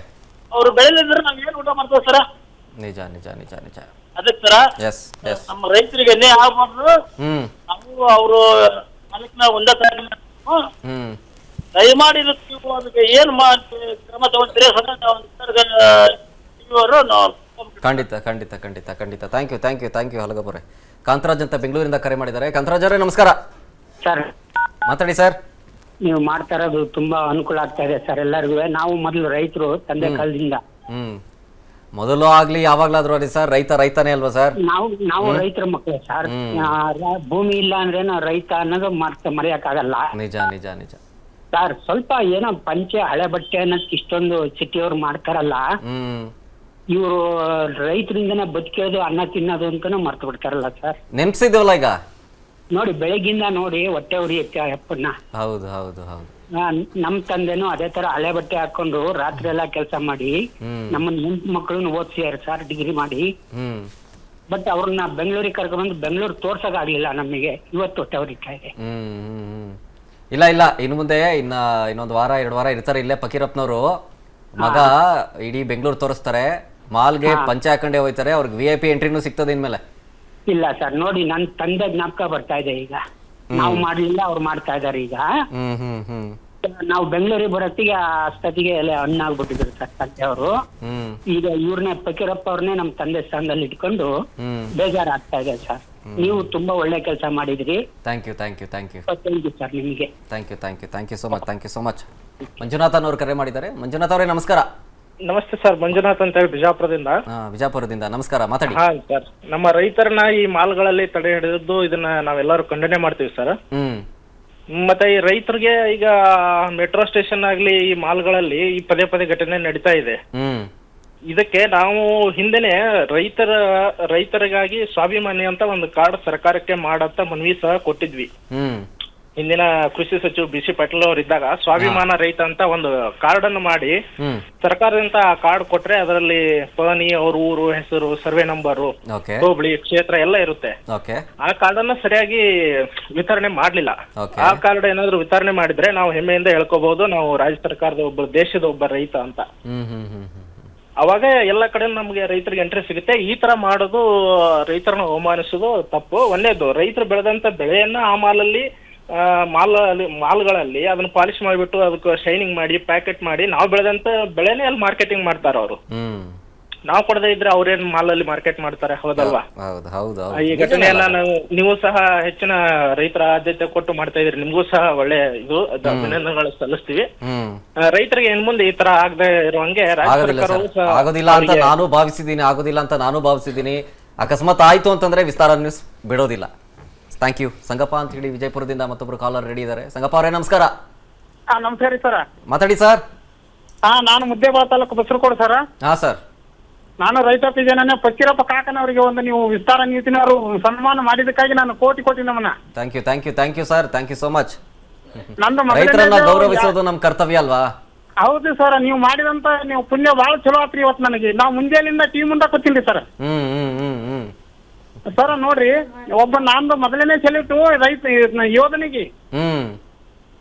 ಅವ್ರು ಬೆಳೆಲಿದ್ರೆ ನಾವ್ ಏನ್ ಊಟ ಮಾಡ್ತೇವೆ ಸರ? ನಿಜ ನಿಜ ನಿಜ ನಿಜ. ಅದಕ್ಕೆ ಸರ ನಮ್ಮ ರೈತರಿಗೆ ಅನ್ಯಾಯ ಆಗ್ಬಾರ್ದು. ನಾವು ಅವರು ಮಾಲೀಕನ ಒಂದೇ ದಯಮಾಡಿ ಅದಕ್ಕೆ ಏನ್ ಕ್ರಮ ತಗೊಂತೀರಿ ಖಂಡಿತ ಖಂಡಿತ ಖಂಡಿತ ಖಂಡಿತ. Thank you thank you thank you Halagapure. Kantharaj ಅಂತ ಬೆಂಗಳೂರಿಂದ ಕರೆ ಮಾಡಿದ್ದಾರೆ. ಕಾಂತರಾಜ್ ಅವರೇ ನಮಸ್ಕಾರ. ಸರ್ ಮಾತಾಡಿ ಸರ್. ನೀವು ಮಾಡ್ತಾ ಇರೋದು ತುಂಬಾ ಅನುಕೂಲ ಆಗ್ತಾ ಇದೆ ಸರ್ ಎಲ್ಲರಿಗೂ. ನಾವು ಮೊದಲು ರೈತರು ತಂದೆ ಕಾಲದಿಂದ. ಮೊದಲು ಆಗ್ಲಿ ಯಾವಾಗ್ಲಾದ್ರು ಅದೇ ಸರ್, ರೈತನೇ ಅಲ್ವಾ ಸರ್? ನಾವು ರೈತರ ಮಕ್ಕಳು ಸರ್. ಭೂಮಿ ಇಲ್ಲ ಅಂದ್ರೆ ರೈತ ಅನ್ನೋದು ಮರೆಯಕ್ಕಾಗಲ್ಲ. ನಿಜ ನಿಜ ನಿಜ ಸರ್. ಸ್ವಲ್ಪ ಏನೋ ಪಂಚೆ ಹಳೆ ಬಟ್ಟೆ ಅನ್ನೋದಕ್ಕೆ ಇಷ್ಟೊಂದು ಸಿಟಿಯವ್ರು ಮಾಡ್ತಾರಲ್ಲ, ಇವರು ರೈತರಿಂದನೇ ಬದುಕೋದು ಅನ್ನ ತಿನ್ನೋದು ಅಂತಾನು ಮರ್ತು ಬಿಡ್ತಾರಲ್ಲ ಸರ್. ನೆನ್ಪಿಸಿದ್ವಲ್ಲ ಈಗ ನೋಡಿ, ಬೆಳಗಿಂದ ನೋಡಿ ಹೊಟ್ಟೆ ಉರಿಯುತ್ತೆ ಅಪ್ಪನ್ನ. ಹೌದು ಹೌದು ಹೌದು. ನಮ್ ತಂದೆನೂ ಅದೇ ತರ ಹಳೆ ಬಟ್ಟೆ ಹಾಕೊಂಡು ರಾತ್ರಿ ಎಲ್ಲಾ ಕೆಲಸ ಮಾಡಿ ನಮ್ಮನ್ನ ಹೆಂಟ್ ಮಕ್ಕಳನ್ನ ಓದಿಸ್ಯಾರ ಸರ್, ಡಿಗ್ರಿ ಮಾಡಿ. ಬಟ್ ಅವ್ರನ್ನ ಬೆಂಗಳೂರಿಗೆ ಕರ್ಕೊಂಡ್ಬಂದು ಬೆಂಗಳೂರು ತೋರ್ಸಕ್ ಆಗ್ಲಿಲ್ಲ ನಮಗೆ. ಇವತ್ತು ಹೊಟ್ಟೆ ಉರಿತಾ ಇದೆ. ಇಲ್ಲ ಇಲ್ಲ, ಇನ್ನು ಮುಂದೆ ಇನ್ನೊಂದು ವಾರ 2 ವಾರ ಇರ್ತಾರೆ ಇಲ್ಲೇ ಫಕೀರಪ್ಪನವರು. ಮಗ ಇಡೀ ಬೆಂಗಳೂರು ತೋರಿಸ್ತಾರೆ, ಮಾಲ್ಗೆ ಪಂಚೆ ಹಾಕೊಂಡೇ ಹೋಯ್ತಾರೆ. ಅವ್ರಿಗೆ VIP ಎಂಟ್ರಿನೂ ಸಿಗ್ತದೆ ಇನ್ಮೇಲೆ. ಇಲ್ಲ ಸರ್, ನೋಡಿ ನನ್ ತಂದೆ ಜ್ಞಾಪಕ ಬರ್ತಾ ಇದೆ ಈಗ. ನಾವು ಮಾಡ್ಲಿಲ್ಲ, ಅವ್ರು ಮಾಡ್ತಾ ಇದಾರೆ ಈಗ. ನಾವು ಬೆಂಗಳೂರಿಗೆ ಬರೋತ್ತಿಗೆ ಅಷ್ಟೊತ್ತಿಗೆ ಎಲ್ಲ ಹಣ್ಣಾಗ್ಬಿಟ್ಟಿದ್ರು ಸರ್ ತಂದೆ ಅವರು. ಈಗ ಇವ್ರನ್ನೇ ಫಕೀರಪ್ಪ ಅವ್ರನ್ನೇ ನಮ್ ತಂದೆ ಸ್ಥಾನದಲ್ಲಿ ಇಟ್ಕೊಂಡು ಬೇಜಾರಾಗ್ತಾ ಇದೆ ಸರ್. ನೀವು ತುಂಬಾ ಒಳ್ಳೆ ಕೆಲಸ ಮಾಡಿದ್ರಿ. Thank you thank you thank you thank you sir ನಿಮಗೆ. Thank you thank you thank you so much thank you so much. Manjunathan ಅವರು ಕರೆ ಮಾಡಿದ್ದಾರೆ. ಮಂಜುನಾಥ್ ಅವರೇ ನಮಸ್ಕಾರ. ನಮಸ್ತೆ ಸರ್, ಮಂಜುನಾಥ್ ಅಂತ ಹೇಳಿ ಬಿಜಾಪುರದಿಂದ. ಬಿಜಾಪುರದಿಂದ ನಮಸ್ಕಾರ, ಮಾತಾಡಿ. ಹಾ ಸರ್, ನಮ್ಮ ರೈತರನ್ನ ಈ ಮಾಲ್ಗಳಲ್ಲಿ ತಡೆ ಹಿಡಿದು ಇದನ್ನ ನಾವೆಲ್ಲರೂ ಖಂಡನೆ ಮಾಡ್ತೀವಿ ಸರ್. ಮತ್ತೆ ಈ ರೈತರಿಗೆ ಈಗ ಮೆಟ್ರೋ ಸ್ಟೇಷನ್ ಆಗ್ಲಿ ಈ ಮಾಲ್ಗಳಲ್ಲಿ ಈ ಪದೇ ಪದೇ ಘಟನೆ ನಡೀತಾ ಇದೆ. ಇದಕ್ಕೆ ನಾವು ಹಿಂದೆನೆ ರೈತರಿಗಾಗಿ ಸ್ವಾಭಿಮಾನಿ ಅಂತ ಒಂದು ಕಾರ್ಡ್ ಸರ್ಕಾರಕ್ಕೆ ಮಾಡಂತ ಮನವಿ ಸಹ ಕೊಟ್ಟಿದ್ವಿ. ಹಿಂದಿನ ಕೃಷಿ ಸಚಿವ BC ಪಾಟೀಲ್ ಅವರು ಇದ್ದಾಗ ಸ್ವಾಭಿಮಾನ ರೈತ ಅಂತ ಒಂದು ಕಾರ್ಡ್ ಅನ್ನು ಮಾಡಿ ಸರ್ಕಾರದಿಂದ ಆ ಕಾರ್ಡ್ ಕೊಟ್ರೆ ಅದರಲ್ಲಿ ಪಹಣಿ, ಅವ್ರ ಊರು ಹೆಸರು, ಸರ್ವೆ ನಂಬರು, ಹೋಬಳಿ, ಕ್ಷೇತ್ರ ಎಲ್ಲ ಇರುತ್ತೆ. ಆ ಕಾರ್ಡ್ ಅನ್ನ ಸರಿಯಾಗಿ ವಿತರಣೆ ಮಾಡ್ಲಿಲ್ಲ. ಆ ಕಾರ್ಡ್ ಏನಾದ್ರು ವಿತರಣೆ ಮಾಡಿದ್ರೆ ನಾವು ಹೆಮ್ಮೆಯಿಂದ ಹೇಳ್ಕೋಬಹುದು ನಾವು ರಾಜ್ಯ ಸರ್ಕಾರದ ದೇಶದ ಒಬ್ಬ ರೈತ ಅಂತ. ಅವಾಗ ಎಲ್ಲ ಕಡೆ ನಮ್ಗೆ ರೈತರಿಗೆ ಎಂಟ್ರಿ ಸಿಗುತ್ತೆ. ಈ ತರ ಮಾಡೋದು ರೈತರನ್ನ ಅವಮಾನಿಸೋದು ತಪ್ಪು. ಒಂದೇದು, ರೈತರು ಬೆಳೆದಂತ ಬೆಳೆಯನ್ನ ಆ ಮಾಲ್ಗಳಲ್ಲಿ ಅದನ್ನ ಪಾಲಿಶ್ ಮಾಡಿಬಿಟ್ಟು ಅದಕ್ಕೆ ಶೈನಿಂಗ್ ಮಾಡಿ ಪ್ಯಾಕೆಟ್ ಮಾಡಿ ನಾವು ಬೆಳೆದಂತ ಬೆಳೆನೇ ಅಲ್ಲಿ ಮಾರ್ಕೆಟಿಂಗ್ ಮಾಡ್ತಾರ ಅವರು. ನಾವು ಕೊಡದೇ ಇದ್ರೆ ಅವ್ರೇನ್ ಮಾಲಲ್ಲಿ ಮಾರ್ಕೆಟ್ ಮಾಡ್ತಾರೆ, ಹೌದಲ್ವಾ? ಈ ಘಟನೆಯನ್ನ ನೀವು ಸಹ ಹೆಚ್ಚಿನ ರೈತರ ಆದ್ಯತೆ ಕೊಟ್ಟು ಮಾಡ್ತಾ ಇದ್ರಿ. ನಿಮ್ಗೂ ಸಹ ಒಳ್ಳೆ ಇದು ಅಭಿನಂದನೆಗಳು ಸಲ್ಲಿಸ್ತೀವಿ. ರೈತರಿಗೆ ಇನ್ ಮುಂದೆ ಈ ತರ ಆಗದೆ ಇರುವಂಗೆ ಆಗೋದಿಲ್ಲ ಅಂತ ನಾನು ಭಾವಿಸಿದ್ದೀನಿ. ಅಕಸ್ಮಾತ್ ಆಯ್ತು ಅಂತಂದ್ರೆ ವಿಸ್ತಾರ ನ್ಯೂಸ್ ಬಿಡೋದಿಲ್ಲ. Thank you. ಸಂಗಪ್ಪ ಅಂತ ಹೇಳಿ ವಿಜಯಪುರದಿಂದ ಮತ್ತೊಬ್ರು ಕಾಲರ್ ರೆಡಿ ಇದ್ದಾರೆ. ಸಂಗಪ್ಪ ಅವರೇ ನಮಸ್ಕಾರ. ನಮಸ್ಕಾರ ಸರ್. ಮಾತಾಡಿ ಸರ್. ನಾನು ಮುದ್ದೇಬಾಳ ತಾಲೂಕು ಬಸರಕೋಡು ಸರ್. ಹಾ ಸರ್. ನಾನು ರೈತಾಪಿ ಜನನೇ ಫಕೀರಪ್ಪ ಕಾಕನವರಿಗೆ ಒಂದು ನೀವು ವಿಸ್ತಾರ ನೀತಿನವರು ಸನ್ಮಾನ ಮಾಡಿದಕ್ಕಾಗಿ ನಾನು ಕೋಟಿ ನಮನ. Thank you thank you thank you sir, thank you so much. ನಂದು ರೈತರನ್ನ ಗೌರವಿಸೋದು ನಮ್ ಕರ್ತವ್ಯ ಅಲ್ವಾ? ಹೌದು ಸರ್, ನೀವು ಮಾಡಿದಂತ ನೀವು ಪುಣ್ಯ ಬಹಳ ಚಲೋ ಆತ್ರಿ ಇವತ್ತು ನನಗೆ. ನಾವು ಮುಂಜಾನೆಯಿಂದ ಟೀಮ್ ಮುಂದೆ ಕೂತೀನಿ ಸರ್. ಸರ್ ನೋಡ್ರಿ, ಒಬ್ಬ ನಂದು ಮೊದಲನೇ ಸೆಲ್ಯೂಟ್ ರೈತ ಯೋಧನಿಗೆ,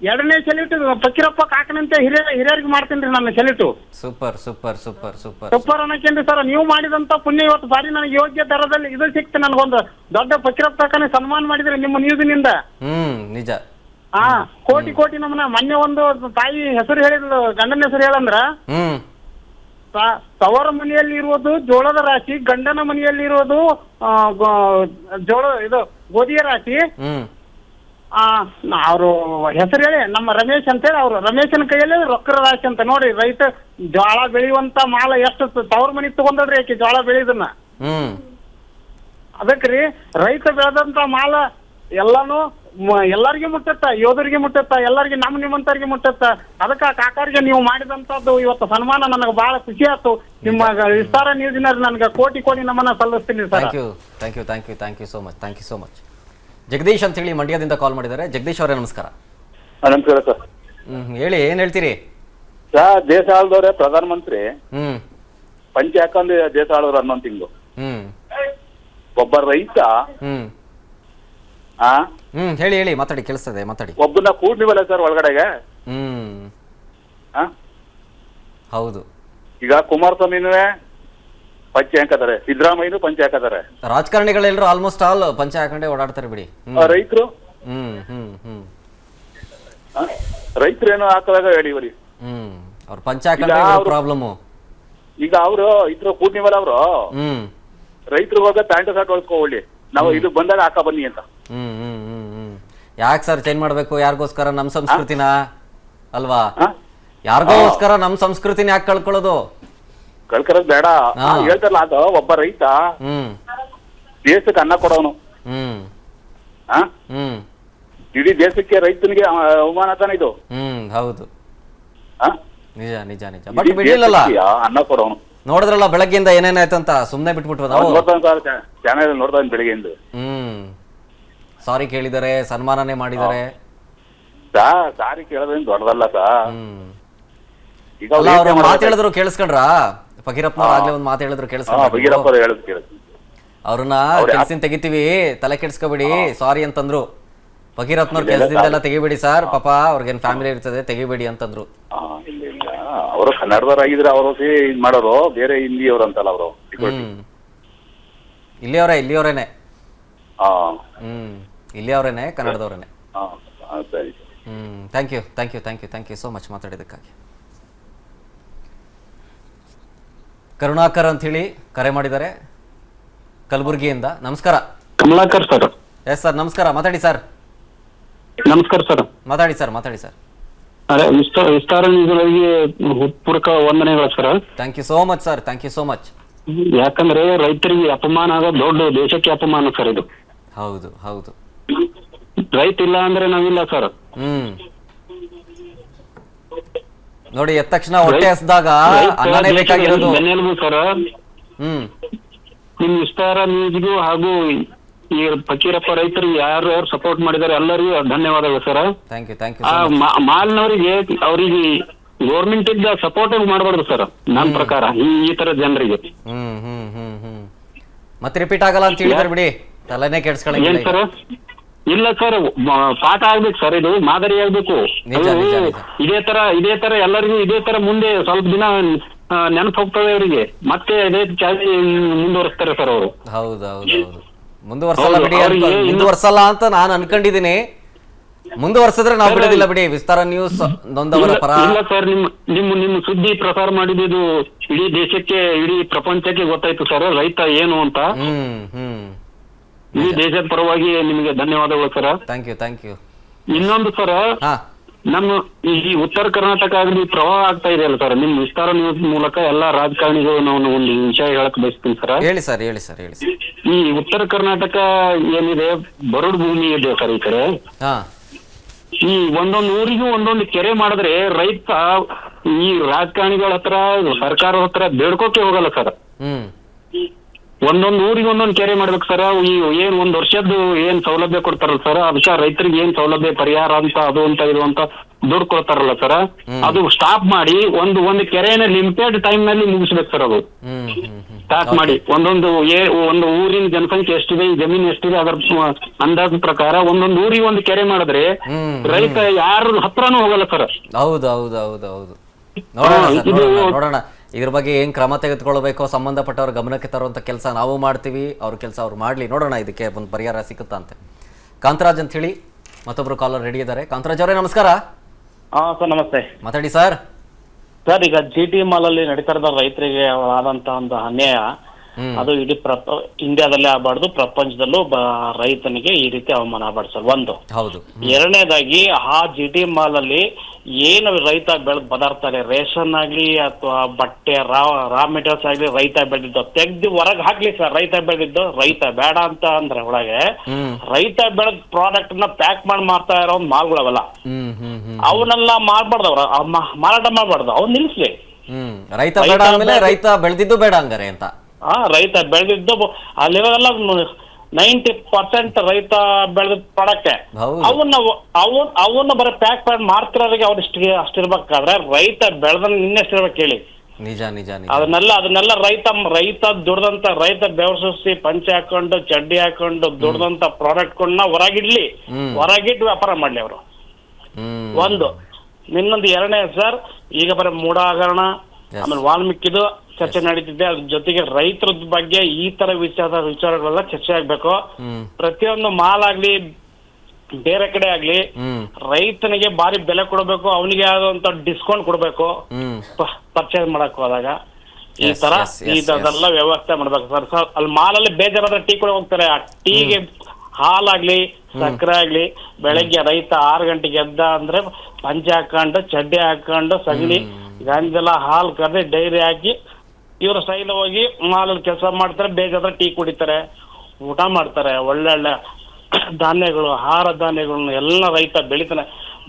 ಎರಡನೇ ಸೆಲ್ಯೂಟ್ ಫಕೀರಪ್ಪ ಕಾಕನಂತೆ ಹಿರಿಯರಿಗೆ ಮಾಡ್ತೀನಿ ನನ್ನ salute. Super super super super super ಅನ್ನಕೇನ್ರಿ ಸರ್. ನೀವು ಮಾಡಿದಂತ ಪುಣ್ಯ ಇವತ್ತು ಬಾರಿ ನನಗೆ ಯೋಗ್ಯ ದರದಲ್ಲಿ ಇದು ಸಿಕ್ತು. ನನಗೊಂದು ದೊಡ್ಡ ಫಕೀರಪ್ಪ ಕಾಕನ ಸನ್ಮಾನ ಮಾಡಿದ್ರೆ ನಿಮ್ಮ ನ್ಯೂಸ್ನಿಂದ. ನಿಜ. ಕೋಟಿ ನಮ್ಮನ್ನ. ಮೊನ್ನೆ ಒಂದು ತಾಯಿ ಹೆಸರು ಹೇಳಿದ್ಲು, ಗಂಡನ ಹೆಸರು ಹೇಳಂದ್ರ ತವರ ಮನೆಯಲ್ಲಿ ಇರುವುದು ಜೋಳದ ರಾಶಿ, ಗಂಡನ ಮನೆಯಲ್ಲಿ ಇರುವುದು ಗೋಧಿಯ ರಾಶಿ. ಅವರು ಹೆಸರು ಹೇಳಿ ನಮ್ಮ ರಮೇಶ್ ಅಂತ ಹೇಳಿ, ಅವ್ರು ರಮೇಶನ ಕೈಯಲ್ಲಿ ರೊಕ್ಕರ ರಾಶಿ ಅಂತ. ನೋಡಿ, ರೈತ ಜೋಳ ಬೆಳೆಯುವಂತ ಮಾಲ ಎಷ್ಟು ತವರ ಮನೆ ತಗೊಂಡ್ರಿ ಆಕೆ ಜೋಳ ಬೆಳೆಯುದನ್ನ. ಅದಕ್ರಿ ರೈತ ಬೆಳೆದಂತ ಮಾಲ ಎಲ್ಲಾನು ಎಲ್ಲಾರ್ಗಿ ಮುಟ್ಟತ್ತ, ಯೋಧರಿಗೆ ಮುಟ್ಟತ್ತ, ಎಲ್ಲರಿಗೆ ನಿಮ್ಮಂತವ್ರಿಗೆ ಮುಟ್ಟತ್ತ. ಅದಕ್ಕ ಕಾಕಾರಿಗೆ ನೀವು ಮಾಡಿದಂತದ್ದು ಇವತ್ತು ಸನ್ಮಾನ ನನಗೆ ಬಹಳ ಖುಷಿ ಆಯ್ತು. ನಿಮ್ಮ ವಿಸ್ತಾರ ನ್ಯೂಸಿನ ನನಗೆ ಕೋಟಿ ನಮನ ಸಲ್ಲಿಸ್ತೀನಿ sir. Thank you so much. Jagadish ಅಂತ ಹೇಳಿ ಮಂಡ್ಯದಿಂದ ಕಾಲ್ ಮಾಡಿದ್ದಾರೆ. ಜಗದೀಶ್ ಅವರೇ ನಮಸ್ಕಾರ. ನಮಸ್ಕಾರ ಸರ್. ಹೇಳಿ, ಏನ್ ಹೇಳ್ತೀರಿ? ದೇಶ ಆಳ್ದವ್ರೆ ಪ್ರಧಾನ ಮಂತ್ರಿ ಹ್ಮ್ ಪಂಚೆ ಹಾಕೊಂಡು ದೇಶ ಆಳೋರು 11 ತಿಂಗಳು. ಹ್ಮ್ ಒಬ್ಬ ರೈತ ಹ್ಮ್ ಆ ಹೇಳಿ ಹೇಳಿ, ಮಾತಾಡಿ, ಕೇಳಿಸ್ತದೆ, ಮಾತಾಡಿ. ಒಬ್ಬನ ಕೂಡ್ನಿವಲ್ಲ ಸರ್ ಒಳಗಡೆಗೆ. ಆ ಹೌದು. ಈಗ ಕುಮಾರಸ್ವಾಮಿನೂ ಪಂಚೆ ಹಾಕತಾರೆ, ಸಿದ್ದರಾಮಯ್ಯನೂ ಪಂಚೆ ಹಾಕತಾರೆ, ರಾಜಕಾರಣಿಗಳೆಲ್ಲರೂ ಆಲ್ಮೋಸ್ಟ್ ಆಲ್ ಪಂಚೆ ಹಾಕೊಂಡೇ ಓಡಾಡ್ತಾರೆ ಬಿಡಿ. ರೈತರು ರೈತರೇನು ಹಾಕದಾಗ ಹೇಳಿ ಬರೀ ಅವ್ರ ಪಂಚೆ ಹಾಕೊಂಡೇ ಪ್ರಾಬ್ಲಮ್. ಈಗ ಅವರು ಇದ್ರ ಕೂಡ್ನಿವಲ್ಲ ಅವರು ರೈತರು ಹೋಗ ಪ್ಯಾಂಟ್ ಶರ್ಟ್ ಹೊಳ್ಕೊಳ್ಳಿ, ನಾವು ಇದು ಬಂದಾಗ ಹಾಕ ಬನ್ನಿ ಅಂತ. ಯಾಕೆ ಸರ್ ಚೇಂಜ್ ಮಾಡ್ಬೇಕು? ಯಾರಿಗೋಸ್ಕರ? ನಮ್ ಸಂಸ್ಕೃತಿನ ಅಲ್ವಾ? ಯಾರಿಗೋಸ್ಕರ ನಮ್ ಸಂಸ್ಕೃತಿನ ಯಾಕೆ ಕಳ್ಕೊಳ್ಳೋದು? ಕಳ್ಕರದ್ ಬೇಡ ಹೇಳ್ತಾರಲ್ಲ, ಅದು ಒಬ್ಬ ರೈತ ದೇಶಕ್ಕೆ ಅನ್ನ ಕೊಡೋನು. ಇಡೀ ದೇಶಕ್ಕೆ ರೈತನಿಗೆ ಅವಮಾನ ತಾನೆ ಇದು. ಹೌದು, ನಿಜ ನಿಜ ನಿಜ. ಬಟ್ ಬಿಡ್ಲಿಲ್ಲ, ಅನ್ನ ಕೊಡೋನು. ನೋಡಿದ್ರಲ್ಲ ಬೆಳಗ್ಗೆಯಿಂದ ಏನೇನಾಯ್ತು ಅಂತ. ಸುಮ್ನೆ ಬಿಟ್ಬಿಟ್ವು ನಾವು. ಚಾನೆಲ್ ನೋಡ್ತಾನೆ ಬೆಳಗ್ಗೆಯಿಂದ. ಸಾರಿ ಕೇಳಿದಾರೆ, ಸನ್ಮಾನನೇ ಮಾಡಿದ್ದಾರೆ. ಸಾರಿ ಕೇಳೋದೇನು ದೊಡ್ಡದಲ್ಲ ಸಾ. ಈಗ ಅವ್ರು ಮಾತು ಹೇಳಿದ್ರು ಕೇಳಿಸ್ಕೊಂಡ್ರಾ? ಫಕೀರಪ್ಪನವ್ರು ಆಗ್ಲೇ ಒಂದ್ ಮಾತು ಹೇಳಿದ್ರು ಕೇಳಿಸ್ಕೊಂಡ್ರ? ಅವ್ರನ್ನ ಕೆಲ್ಸಿನ ತೆಗಿತೀವಿ, ತಲೆ ಕೆಡ್ಸ್ಕೊಬೇಡಿ, ಸಾರಿ ಅಂತಂದ್ರು. ಫಕೀರಪ್ಪನವ್ರ ಕೆಲ್ಸದಿಂದೆಲ್ಲ ತೆಗಿಬೇಡಿ ಸರ್, ಪಾಪ ಅವ್ರಿಗೇನ್ ಫ್ಯಾಮಿಲಿ ಇರ್ತದೆ, ತೆಗಿಬೇಡಿ ಅಂತಂದ್ರು. ಅವರು ಕನ್ನಡದವರಾಗಿದ್ರೆ ಅವರು ಇದ್ ಮಾಡೋರು, ಬೇರೆ ಹಿಂದಿಯವ್ರು ಅಂತಲ್ಲ ಅವರು. ಇಲ್ಲಿಯವರೇನೆ ಇಲ್ಲಿಯವರೇನೆ, ಕನ್ನಡದವರೇನೆ. Thank you thank you thank you thank you so much ಮಾತಾಡಿದ್ದಕ್ಕಾಗಿ. ಕರುಣಾಕರ್ ಅಂತ ಹೇಳಿ ಕರೆ ಮಾಡಿದ್ದಾರೆ ಕಲಬುರಗಿಯಿಂದ. ನಮಸ್ಕಾರ. ಕಮಲಾಕರ್ ಸರ್. ಎಸ್ ಸರ್, ನಮಸ್ಕಾರ. ಮಾತಾಡಿ ಸರ್. ನಮಸ್ಕಾರ ಸರ್. ಮಾತಾಡಿ ಸರ್, ಮಾತಾಡಿ ಸರ್. ಅದೇ ವಿಸ್ತಾರ ನ್ಯೂಸ್ಗಳಿಗೆ ಹೃತ್ಪೂರ್ವಕ ವಂದನೆಗಳು ಸರ್. Thank you so much sir, thank you so much. ಯಾಕಂದ್ರೆ ರೈತರಿಗೆ ಅಪಮಾನ ಆಗೋದು ದೊಡ್ಡ, ದೇಶಕ್ಕೆ ಅಪಮಾನ ಸರ್ ಇದು. ಹೌದು ಹೌದು. ರೈತ ಇಲ್ಲ ಅಂದ್ರೆ ನಾವಿಲ್ಲ ಸರ್. ನೋಡಿ, ಎದ್ದ ತಕ್ಷಣ ಹೊಟ್ಟೆ ಹಸ್ದಾಗ ಅನ್ನನೇ ಬೇಕಾಗಿರೋದು. ಬೆನ್ನೆಲುಬು ಸರ್. ನಿಮ್ ವಿಸ್ತಾರ ನ್ಯೂಸ್ಗೂ ಹಾಗೂ ಈ ಫಕೀರಪ್ಪ ರೈತರಿಗೆ ಯಾರು ಸಪೋರ್ಟ್ ಮಾಡಿದ್ದಾರೆ ಎಲ್ಲರಿಗೂ ಧನ್ಯವಾದಗಳು sir. Thank you thank you. ಮಾಲ್ನವರಿಗೆ ಅವ್ರಿಗೆ ಗೌರ್ಮೆಂಟ್ ಇದ್ದ ಸಪೋರ್ಟ್ ಮಾಡಬಾರ್ದು ಸರ್ ನನ್ನ ಪ್ರಕಾರ, ಈ ತರ ಜನರಿಗೆ. ಮತ್ತೆ ರಿಪೀಟ್ ಆಗಲ್ಲ ಅಂತ ಹೇಳಿದ್ರೆ ಬಿಡಿ, ತಲೆನೇ ಕೆಡ್ಸ್ಕೊಳ್ಳಿ ಸರ್. ಇಲ್ಲ ಸರ್, ಪಾಠ ಆಗ್ಬೇಕು ಸರ್, ಇದು ಮಾದರಿ ಆಗ್ಬೇಕು. ಇದೇ ತರ ಎಲ್ಲರಿಗೂ ಇದೇ ತರ ಮುಂದೆ ಸ್ವಲ್ಪ ದಿನ ನೆನಪು ಹೋಗ್ತದೆ ಅವರಿಗೆ, ಮತ್ತೆ ಇದೇ ಚಾಲಿ ಮುಂದುವರಿಸ್ತಾರೆ ಸರ್ ಅವರು. ಹೌದೌದು, ಮುಂದುವರ್ಸಲ್ಲ ಬಿಡಿ, ಮುಂದುವರ್ಸಲ್ಲ ಅಂತ ನಾನು ಅನ್ಕೊಂಡಿದೀನಿ. ಮುಂದುವರ್ಸಿದ್ರೆ ನಾವು ಬಿಡೋದಿಲ್ಲ ಬಿಡಿ. ವಿಸ್ತಾರ ನ್ಯೂಸ್ ನೊಂದವರ ಪರ. ಇಲ್ಲ ಸರ್, ನಿಮ್ಮ ಸುದ್ದಿ ಪ್ರಸಾರ ಮಾಡಿದ್ದು ಇಡೀ ದೇಶಕ್ಕೆ, ಇಡೀ ಪ್ರಪಂಚಕ್ಕೆ ಗೊತ್ತಾಯ್ತು ಸರ್ ರೈತ ಏನು ಅಂತ. ಈ ದೇಶದ ಪರವಾಗಿ ನಿಮಗೆ ಧನ್ಯವಾದಗಳು sir. Thank you thank you. ಇನ್ನೊಂದು ಸರ್, ನಮ್ಮ ಈ ಉತ್ತರ ಕರ್ನಾಟಕ ಆಗಲಿ ಪ್ರವಾಹ ಆಗ್ತಾ ಇದೆಯಲ್ಲ ಸರ್, ನಿಮ್ ವಿಸ್ತಾರ ನ್ಯೂಸ್ ಮೂಲಕ ಎಲ್ಲಾ ರಾಜಕಾರಣಿಗಳು ನಾನು ಒಂದು ವಿಷಯ ಹೇಳಕ್ ಬಯಸ್ತೀನಿ ಸರ್. ಹೇಳಿ ಸರ್, ಹೇಳಿ ಸರ್, ಹೇಳಿ ಸರ್. ಈ ಉತ್ತರ ಕರ್ನಾಟಕ ಏನಿದೆ, ಬರಡು ಭೂಮಿ ಇದೆ ಸರ್ ಈ ಕಡೆ. ಈ ಒಂದೊಂದು ಊರಿಗೂ ಒಂದೊಂದು ಕೆರೆ ಮಾಡಿದ್ರೆ ರೈತ ಈ ರಾಜಕಾರಣಿಗಳ ಹತ್ರ, ಸರ್ಕಾರದ ಹತ್ರ ಬೇಡ್ಕೋಕೆ ಹೋಗಲ್ಲ ಸರ್. ಒಂದೊಂದು ಊರಿಗೆ ಒಂದೊಂದು ಕೆರೆ ಮಾಡ್ಬೇಕು ಸರ್. ಈ ಏನ್ ಒಂದ್ ವರ್ಷದ್ದು ಏನ್ ಸೌಲಭ್ಯ ಕೊಡ್ತಾರಲ್ಲ ಸರ್, ಅದಕ್ಕೆ ರೈತರಿಗೆ ಏನ್ ಸೌಲಭ್ಯ ಪರಿಹಾರ ಅಂತ ಅದು ಅಂತ ಇದು ಅಂತ ದುಡ್ಡು ಕೊಡ್ತಾರಲ್ಲ ಸರ್, ಅದು ಸ್ಟಾಪ್ ಮಾಡಿ ಒಂದು ಕೆರೆನ ಲಿಮಿಟೆಡ್ ಟೈಮ್ ನಲ್ಲಿ ಮುಗಿಸ್ಬೇಕು ಸರ್. ಅದು ಸ್ಟಾರ್ಟ್ ಮಾಡಿ ಒಂದು ಊರಿನ ಜನಸಂಖ್ಯೆ ಎಷ್ಟಿದೆ, ಈ ಜಮೀನು ಎಷ್ಟಿದೆ, ಅದರ ಅಂದಾಜು ಪ್ರಕಾರ ಒಂದೊಂದು ಊರಿಗೆ ಒಂದು ಕೆರೆ ಮಾಡಿದ್ರೆ ರೈತ ಯಾರ ಹತ್ರನೂ ಹೋಗಲ್ಲ ಸರ್. ಹೌದು ಹೌದು ಹೌದು ಹೌದು. ನೋಡೋಣ ಇದ್ರ ಬಗ್ಗೆ ಏನ್ ಕ್ರಮ ತೆಗೆದುಕೊಳ್ಬೇಕೋ ಸಂಬಂಧಪಟ್ಟವ್ರ ಗಮನಕ್ಕೆ ತರುವಂತ ಕೆಲಸ ನಾವು ಮಾಡ್ತೀವಿ. ಅವ್ರ ಕೆಲಸ ಅವ್ರು ಮಾಡ್ಲಿ, ನೋಡೋಣ ಇದಕ್ಕೆ ಒಂದು ಪರಿಹಾರ ಸಿಗುತ್ತಾ ಅಂತ. ಕಾಂತರಾಜ್ ಅಂತ ಹೇಳಿ ಮತ್ತೊಬ್ರು ಕಾಲರ್ ರೆಡಿ ಇದ್ದಾರೆ. ಕಾಂತರಾಜ್ ಅವರೇ ನಮಸ್ಕಾರ. ಸರ್ ನಮಸ್ತೆ. ಮಾತಾಡಿ ಸರ್. ಸರ್, ಈಗ GT ಮಾಲ್ ಅಲ್ಲಿ ನಡೀತಾ ಇರೋ ರೈತರಿಗೆ ಆದಂತ ಒಂದು ಅನ್ಯಾಯ, ಅದು ಇಡೀ ಇಂಡಿಯಾದಲ್ಲೇ ಆಗಬಾರ್ದು, ಪ್ರಪಂಚದಲ್ಲೂ ರೈತನಿಗೆ ಈ ರೀತಿ ಅವಮಾನ ಆಗಬಾರ್ದು ಸರ್. ಒಂದು. ಹೌದು. ಎರಡನೇದಾಗಿ ಆ GT ಮಾಲ್ ಅಲ್ಲಿ ಏನು ರೈತ ಬೆಳೆದ ಪದಾರ್ಥ ರೇಷನ್ ಆಗ್ಲಿ ಅಥವಾ ಬಟ್ಟೆ ರಾ ಮೆಟೀರಿಯಲ್ಸ್ ಆಗ್ಲಿ ರೈತ ಬೆಳೆದಿದ್ದು ತೆಗ್ದು ಹೊರಗೆ ಹಾಕ್ಲಿ ಸರ್. ರೈತ ಬೆಳೆದಿದ್ದು ರೈತ ಬೇಡ ಅಂತ ಅಂದ್ರೆ ಒಳಗೆ ರೈತ ಬೆಳೆದ ಪ್ರಾಡಕ್ಟ್ ನ ಪ್ಯಾಕ್ ಮಾಡಿ ಮಾರ್ತಾ ಇರೋ ಮಾಲ್ಗಳವಲ್ಲ, ಅವನ್ನೆಲ್ಲ ಮಾಡ್ಬಾರ್ದವ್ರ ಮಾರಾಟ ಮಾಡ್ಬಾರ್ದು, ಅವ್ನು ನಿಲ್ಸ್ಲಿ. ರೈತ ಬೇಡ ಅಂದ್ಮೇಲೆ ರೈತ ಬೆಳೆದಿದ್ದು ಬೇಡ ಹಂಗಾರೆ ಅಂತ. ರೈತ ಬೆಳೆದಿದ್ದು ಅಲ್ಲಿರೋದೆಲ್ಲ 90% ರೈತ ಬೆಳೆದ ಪ್ರಾಡಕ್ಟ್ ಹೌದು. ಅವನ್ನ ಬರೀ ಪ್ಯಾಕ್ ಮಾಡಿ ಮಾರ್ತಿರೋರಿಗೆ ಅವ್ರು ಅಷ್ಟಿರ್ಬೇಕಾದ್ರೆ ರೈತ ಬೆಳೆದ ಇನ್ನೆಷ್ಟಿರ್ಬೇಕು ಹೇಳಿ. ನಿಜ ನಿಜ ನಿಜ. ಅದನ್ನೆಲ್ಲ ರೈತ ದುಡ್ದಂತ ರೈತ ಬೆವರಿಸಿ ಪಂಚೆ ಹಾಕೊಂಡು ಚಡ್ಡಿ ಹಾಕೊಂಡು ದುಡ್ದಂತ ಪ್ರಾಡಕ್ಟ್ಗಳನ್ನ ಹೊರಗಿಟ್ಟು ವ್ಯಾಪಾರ ಮಾಡ್ಲಿ ಅವರು. ಒಂದು ಇನ್ನೊಂದು ಎರಡನೇ ಸರ್, ಈಗ ಬರೀ ಮೂಢ ಹಗರಣ ಆಮೇಲೆ ವಾಲ್ಮೀಕಿದು ಚರ್ಚೆ ನಡೀತಿದೆ. ಅದ್ರ ಜೊತೆಗೆ ರೈತರ ಬಗ್ಗೆ ಈ ತರ ವಿಚಾರಗಳೆಲ್ಲ ಚರ್ಚೆ ಆಗ್ಬೇಕು. ಪ್ರತಿಯೊಂದು ಮಾಲ್ ಆಗ್ಲಿ ಬೇರೆ ಕಡೆ ಆಗ್ಲಿ ರೈತನಿಗೆ ಭಾರಿ ಬೆಲೆ ಕೊಡಬೇಕು, ಅವನಿಗೆ ಆದಂತ ಡಿಸ್ಕೌಂಟ್ ಕೊಡ್ಬೇಕು ಪರ್ಚೇಸ್ ಮಾಡಕ್ ಹೋದಾಗ. ಈ ತರ ಇದೆಲ್ಲ ವ್ಯವಸ್ಥೆ ಮಾಡ್ಬೇಕು ಸರ್. ಅಲ್ಲಿ ಮಾಲಲ್ಲಿ ಬೇಜಾರಾದ್ರೆ ಟೀ ಕೂಡ ಹೋಗ್ತಾರೆ. ಆ ಟೀಗೆ ಹಾಲಾಗ್ಲಿ ಸಕ್ಕರೆ ಆಗ್ಲಿ ಬೆಳಗ್ಗೆ ರೈತ 6 ಗಂಟೆಗೆ ಎದ್ದ ಅಂದ್ರೆ ಪಂಚೆ ಹಾಕೊಂಡು ಚಡ್ಡಿ ಹಾಕೊಂಡು ಸಗಣಿ ಗಾಂಧಿದೆಲ್ಲ ಹಾಲು ಕರೆದು ಡೈರಿ ಹಾಕಿ ಇವ್ರ ಸ್ಟೈಲ್ ಹೋಗಿ ಮಾಲಲ್ಲಿ ಕೆಲಸ ಮಾಡ್ತಾರೆ. ಬೇಜಾದ್ರೆ ಟೀ ಕುಡಿತಾರೆ, ಊಟ ಮಾಡ್ತಾರೆ. ಒಳ್ಳೊಳ್ಳೆ ಧಾನ್ಯಗಳು, ಆಹಾರ ಧಾನ್ಯಗಳನ್ನ ಎಲ್ಲ ರೈತ ಬೆಳಿತಾನೆ.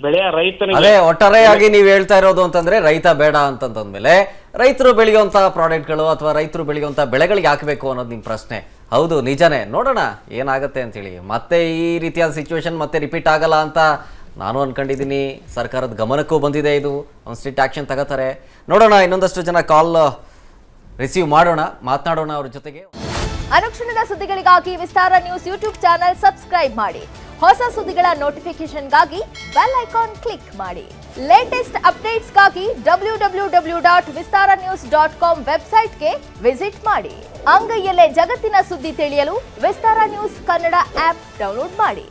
ಬೆಳೆಯ ರೈತನಿಗೆ ಅದೇ ಒಟ್ಟಾರೆಯಾಗಿ ನೀವು ಹೇಳ್ತಾ ಇರೋದು ಅಂತಂದ್ರೆ ರೈತ ಬೇಡ ಅಂತಂದ್ಮೇಲೆ ರೈತರು ಬೆಳೆಯುವಂತ ಪ್ರಾಡಕ್ಟ್ಗಳು ಅಥವಾ ರೈತರು ಬೆಳೆಯುವಂತ ಬೆಳೆಗಳಿಗೆ ಹಾಕಬೇಕು ಅನ್ನೋದು ನಿಮ್ಮ ಪ್ರಶ್ನೆ. ಹೌದು, ನಿಜಾನೇ. ನೋಡೋಣ ಏನಾಗುತ್ತೆ ಅಂತೇಳಿ. ಮತ್ತೆ ಈ ರೀತಿಯಾದ ಸಿಚುವೇಶನ್ ಮತ್ತೆ ರಿಪೀಟ್ ಆಗಲ್ಲ ಅಂತ ನಾನು ಅನ್ಕೊಂಡಿದ್ದೀನಿ. ಸರ್ಕಾರದ ಗಮನಕ್ಕೂ ಬಂದಿದೆ ಇದು. ಒಂದು ಸ್ಟ್ರಿಕ್ಟ್ ಆಕ್ಷನ್ ತಗೋತಾರೆ. ನೋಡೋಣ, ಇನ್ನೊಂದಷ್ಟು ಜನ ಕಾಲ್ ರಿಸೀವ್ ಮಾಡೋಣ, ಮಾತನಾಡೋಣ ಅವ್ರ ಜೊತೆಗೆ. ಅನುಕ್ಷಣದ ಸುದ್ದಿಗಳಿಗಾಗಿ ವಿಸ್ತಾರ ನ್ಯೂಸ್ ಯೂಟ್ಯೂಬ್ ಚಾನೆಲ್ ಸಬ್ಸ್ಕ್ರೈಬ್ ಮಾಡಿ. ಹೊಸ ಸುದ್ದಿಗಳ ನೋಟಿಫಿಕೇಶನ್ಗಾಗಿ ಬೆಲ್ ಐಕಾನ್ ಕ್ಲಿಕ್ ಮಾಡಿ. ಲೇಟೆಸ್ಟ್ ಅಪ್ಡೇಟ್ಸ್ಗಾಗಿ www.vistaranews.com ವೆಬ್ಸೈಟ್ಗೆ ವಿಸಿಟ್ ಮಾಡಿ. ಅಂಗೈಯಲ್ಲೇ ಜಗತ್ತಿನ ಸುದ್ದಿ ತಿಳಿಯಲು ವಿಸ್ತಾರ ನ್ಯೂಸ್ ಕನ್ನಡ ಆಪ್ ಡೌನ್ಲೋಡ್ ಮಾಡಿ.